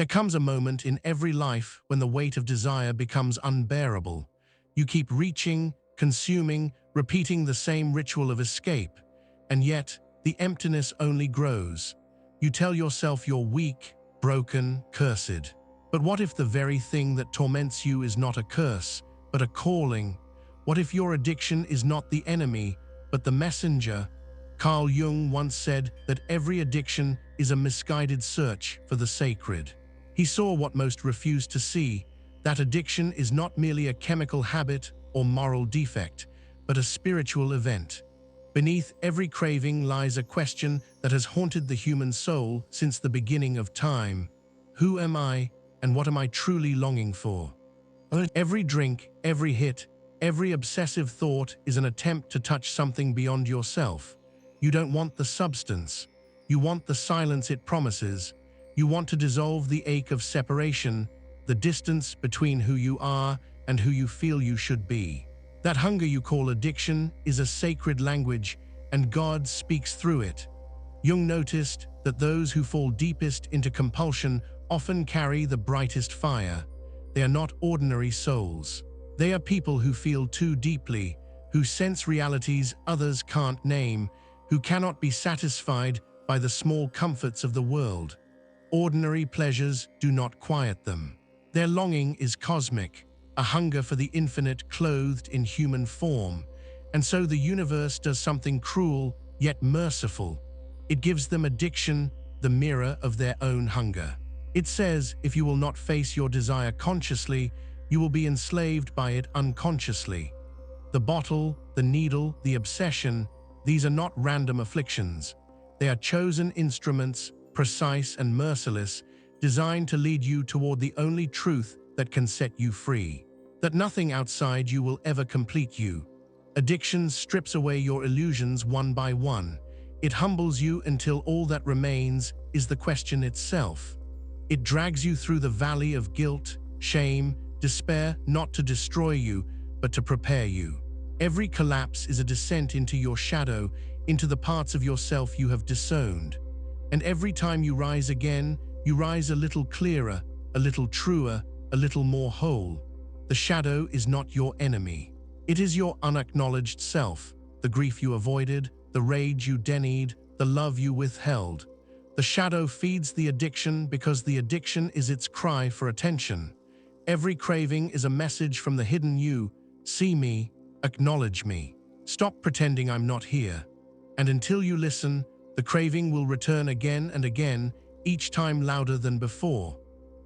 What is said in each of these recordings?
There comes a moment in every life when the weight of desire becomes unbearable. You keep reaching, consuming, repeating the same ritual of escape, and yet the emptiness only grows. You tell yourself you're weak, broken, cursed. But what if the very thing that torments you is not a curse, but a calling? What if your addiction is not the enemy, but the messenger? Carl Jung once said that every addiction is a misguided search for the sacred. He saw what most refused to see, that addiction is not merely a chemical habit or moral defect, but a spiritual event. Beneath every craving lies a question that has haunted the human soul since the beginning of time. Who am I, and what am I truly longing for? Every drink, every hit, every obsessive thought is an attempt to touch something beyond yourself. You don't want the substance. You want the silence it promises. You want to dissolve the ache of separation, the distance between who you are and who you feel you should be. That hunger you call addiction is a sacred language, and God speaks through it. Jung noticed that those who fall deepest into compulsion often carry the brightest fire. They are not ordinary souls. They are people who feel too deeply, who sense realities others can't name, who cannot be satisfied by the small comforts of the world. Ordinary pleasures do not quiet them. Their longing is cosmic, a hunger for the infinite clothed in human form. And so the universe does something cruel yet merciful. It gives them addiction, the mirror of their own hunger. It says, if you will not face your desire consciously, you will be enslaved by it unconsciously. The bottle, the needle, the obsession, these are not random afflictions. They are chosen instruments, precise and merciless, designed to lead you toward the only truth that can set you free. That nothing outside you will ever complete you. Addiction strips away your illusions one by one. It humbles you until all that remains is the question itself. It drags you through the valley of guilt, shame, despair, not to destroy you, but to prepare you. Every collapse is a descent into your shadow, into the parts of yourself you have disowned. And every time you rise again, you rise a little clearer, a little truer, a little more whole. The shadow is not your enemy. It is your unacknowledged self, the grief you avoided, the rage you denied, the love you withheld. The shadow feeds the addiction because the addiction is its cry for attention. Every craving is a message from the hidden you. See me, acknowledge me. Stop pretending I'm not here. And until you listen, the craving will return again and again, each time louder than before.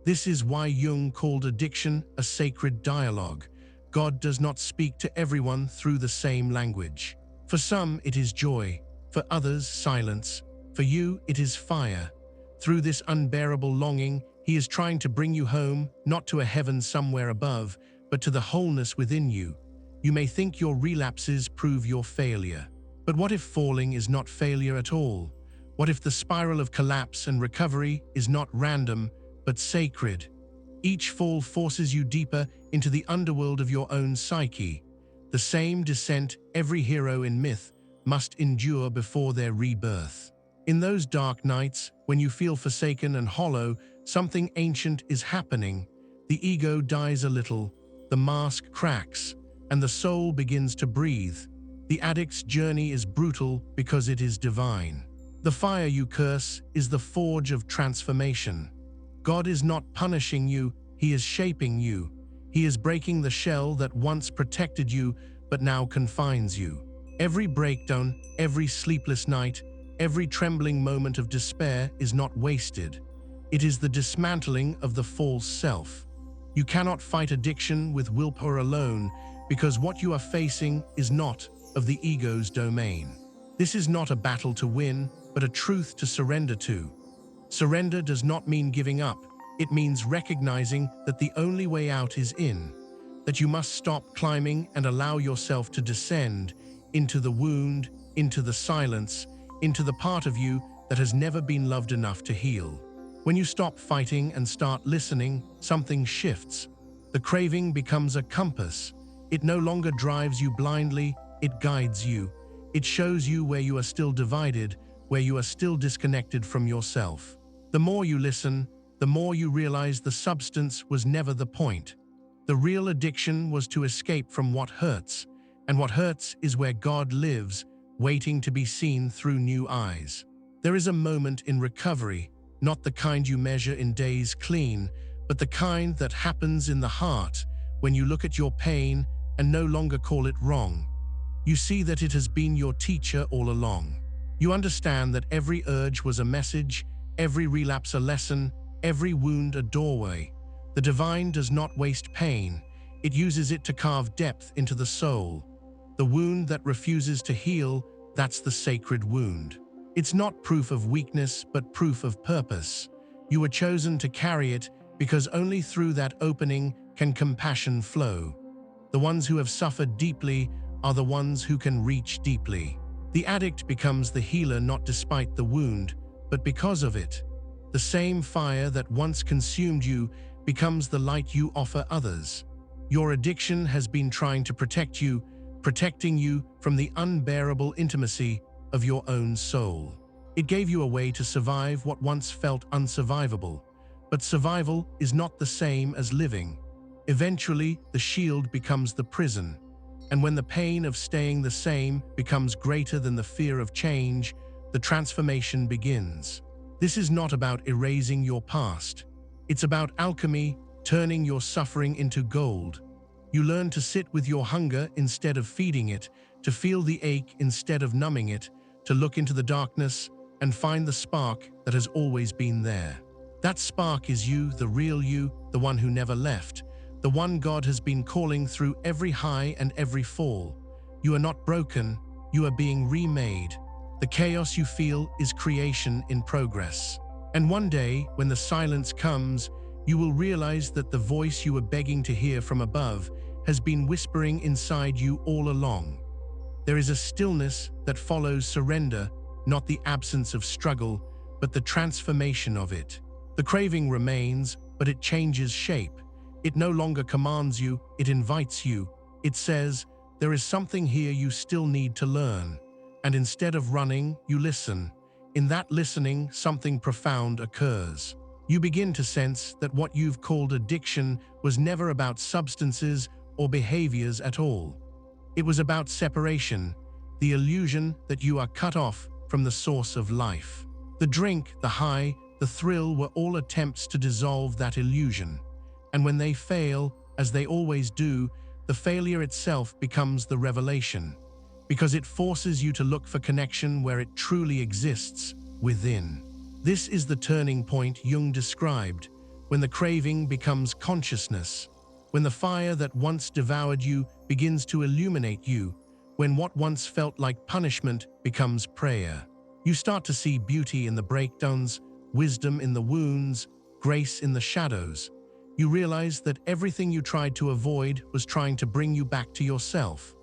This is why Jung called addiction a sacred dialogue. God does not speak to everyone through the same language. For some, it is joy. For others, silence. For you, it is fire. Through this unbearable longing, He is trying to bring you home, not to a heaven somewhere above, but to the wholeness within you. You may think your relapses prove your failure. But what if falling is not failure at all? What if the spiral of collapse and recovery is not random, but sacred? Each fall forces you deeper into the underworld of your own psyche. The same descent every hero in myth must endure before their rebirth. In those dark nights, when you feel forsaken and hollow, something ancient is happening. The ego dies a little, the mask cracks, and the soul begins to breathe. The addict's journey is brutal because it is divine. The fire you curse is the forge of transformation. God is not punishing you, He is shaping you. He is breaking the shell that once protected you but now confines you. Every breakdown, every sleepless night, every trembling moment of despair is not wasted. It is the dismantling of the false self. You cannot fight addiction with willpower alone, because what you are facing is not of the ego's domain. This is not a battle to win, but a truth to surrender to. Surrender does not mean giving up. It means recognizing that the only way out is in, that you must stop climbing and allow yourself to descend into the wound, into the silence, into the part of you that has never been loved enough to heal. When you stop fighting and start listening, something shifts. The craving becomes a compass. It no longer drives you blindly, it guides you. It shows you where you are still divided, where you are still disconnected from yourself. The more you listen, the more you realize the substance was never the point. The real addiction was to escape from what hurts, and what hurts is where God lives, waiting to be seen through new eyes. There is a moment in recovery, not the kind you measure in days clean, but the kind that happens in the heart when you look at your pain and no longer call it wrong. You see that it has been your teacher all along. You understand that every urge was a message, every relapse a lesson, every wound a doorway. The divine does not waste pain. It uses it to carve depth into the soul. The wound that refuses to heal, that's the sacred wound. It's not proof of weakness, but proof of purpose. You were chosen to carry it because only through that opening can compassion flow. The ones who have suffered deeply are the ones who can reach deeply. The addict becomes the healer not despite the wound, but because of it. The same fire that once consumed you becomes the light you offer others. Your addiction has been trying to protect you, protecting you from the unbearable intimacy of your own soul. It gave you a way to survive what once felt unsurvivable. But survival is not the same as living. Eventually, the shield becomes the prison. And when the pain of staying the same becomes greater than the fear of change, the transformation begins. This is not about erasing your past. It's about alchemy, turning your suffering into gold. You learn to sit with your hunger instead of feeding it, to feel the ache instead of numbing it, to look into the darkness and find the spark that has always been there. That spark is you, the real you, the one who never left, the one God has been calling through every high and every fall. You are not broken, you are being remade. The chaos you feel is creation in progress. And one day, when the silence comes, you will realize that the voice you were begging to hear from above has been whispering inside you all along. There is a stillness that follows surrender, not the absence of struggle, but the transformation of it. The craving remains, but it changes shape. It no longer commands you, it invites you. It says, there is something here you still need to learn. And instead of running, you listen. In that listening, something profound occurs. You begin to sense that what you've called addiction was never about substances or behaviors at all. It was about separation, the illusion that you are cut off from the source of life. The drink, the high, the thrill were all attempts to dissolve that illusion. And when they fail, as they always do, the failure itself becomes the revelation, because it forces you to look for connection where it truly exists, within. This is the turning point Jung described, when the craving becomes consciousness, when the fire that once devoured you begins to illuminate you, when what once felt like punishment becomes prayer. You start to see beauty in the breakdowns, wisdom in the wounds, grace in the shadows. You realize that everything you tried to avoid was trying to bring you back to yourself.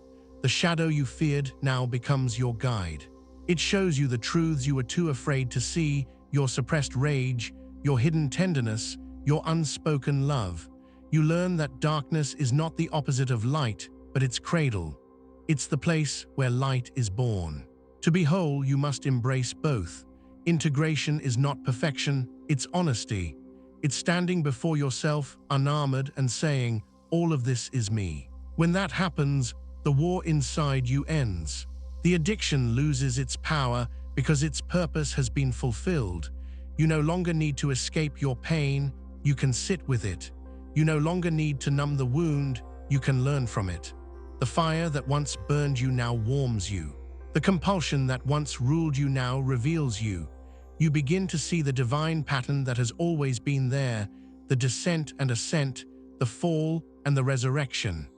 The shadow you feared now becomes your guide. It shows you the truths you were too afraid to see, your suppressed rage, your hidden tenderness, your unspoken love. You learn that darkness is not the opposite of light, but its cradle. It's the place where light is born. To be whole, you must embrace both. Integration is not perfection, it's honesty. It's standing before yourself, unarmored, and saying, all of this is me. When that happens, the war inside you ends. The addiction loses its power because its purpose has been fulfilled. You no longer need to escape your pain, you can sit with it. You no longer need to numb the wound, you can learn from it. The fire that once burned you now warms you. The compulsion that once ruled you now reveals you. You begin to see the divine pattern that has always been there, the descent and ascent, the fall and the resurrection.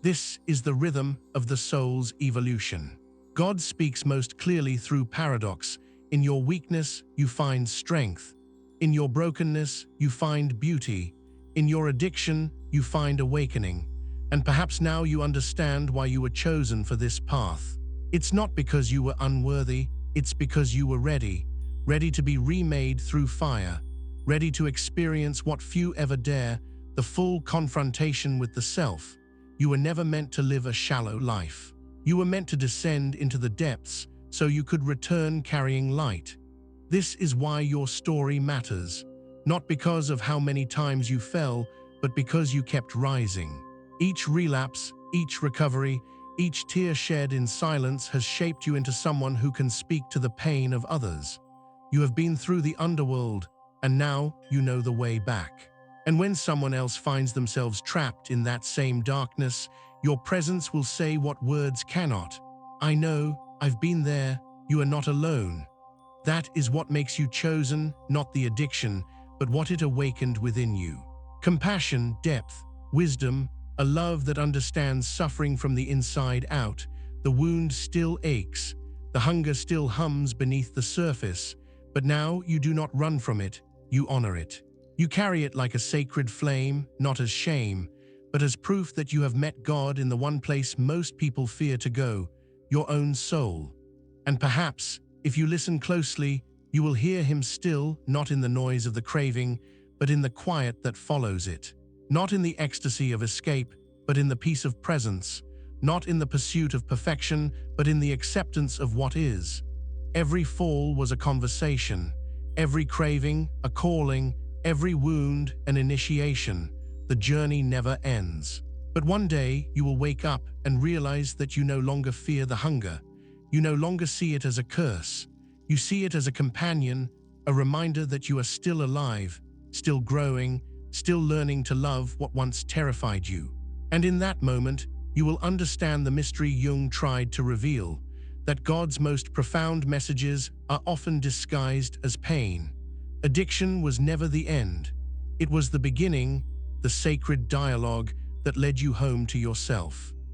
This is the rhythm of the soul's evolution. God speaks most clearly through paradox. In your weakness, you find strength. In your brokenness, you find beauty. In your addiction, you find awakening. And perhaps now you understand why you were chosen for this path. It's not because you were unworthy, it's because you were ready. Ready to be remade through fire. Ready to experience what few ever dare, the full confrontation with the self. You were never meant to live a shallow life. You were meant to descend into the depths so you could return carrying light. This is why your story matters. not because of how many times you fell, but because you kept rising. Each relapse, each recovery, each tear shed in silence has shaped you into someone who can speak to the pain of others. You have been through the underworld, and now you know the way back. And when someone else finds themselves trapped in that same darkness, your presence will say what words cannot. I know, I've been there, you are not alone. That is what makes you chosen, not the addiction, but what it awakened within you. Compassion, depth, wisdom, a love that understands suffering from the inside out. The wound still aches, the hunger still hums beneath the surface, but now you do not run from it, you honor it. You carry it like a sacred flame, not as shame, but as proof that you have met God in the one place most people fear to go, your own soul. And perhaps, if you listen closely, you will hear him still, not in the noise of the craving, but in the quiet that follows it. Not in the ecstasy of escape, but in the peace of presence. Not in the pursuit of perfection, but in the acceptance of what is. Every fall was a conversation. Every craving, a calling. Every wound, an initiation. The journey never ends. But one day, you will wake up and realize that you no longer fear the hunger. You no longer see it as a curse. You see it as a companion, a reminder that you are still alive, still growing, still learning to love what once terrified you. And in that moment, you will understand the mystery Jung tried to reveal, that God's most profound messages are often disguised as pain. Addiction was never the end. It was the beginning, the sacred dialogue that led you home to yourself.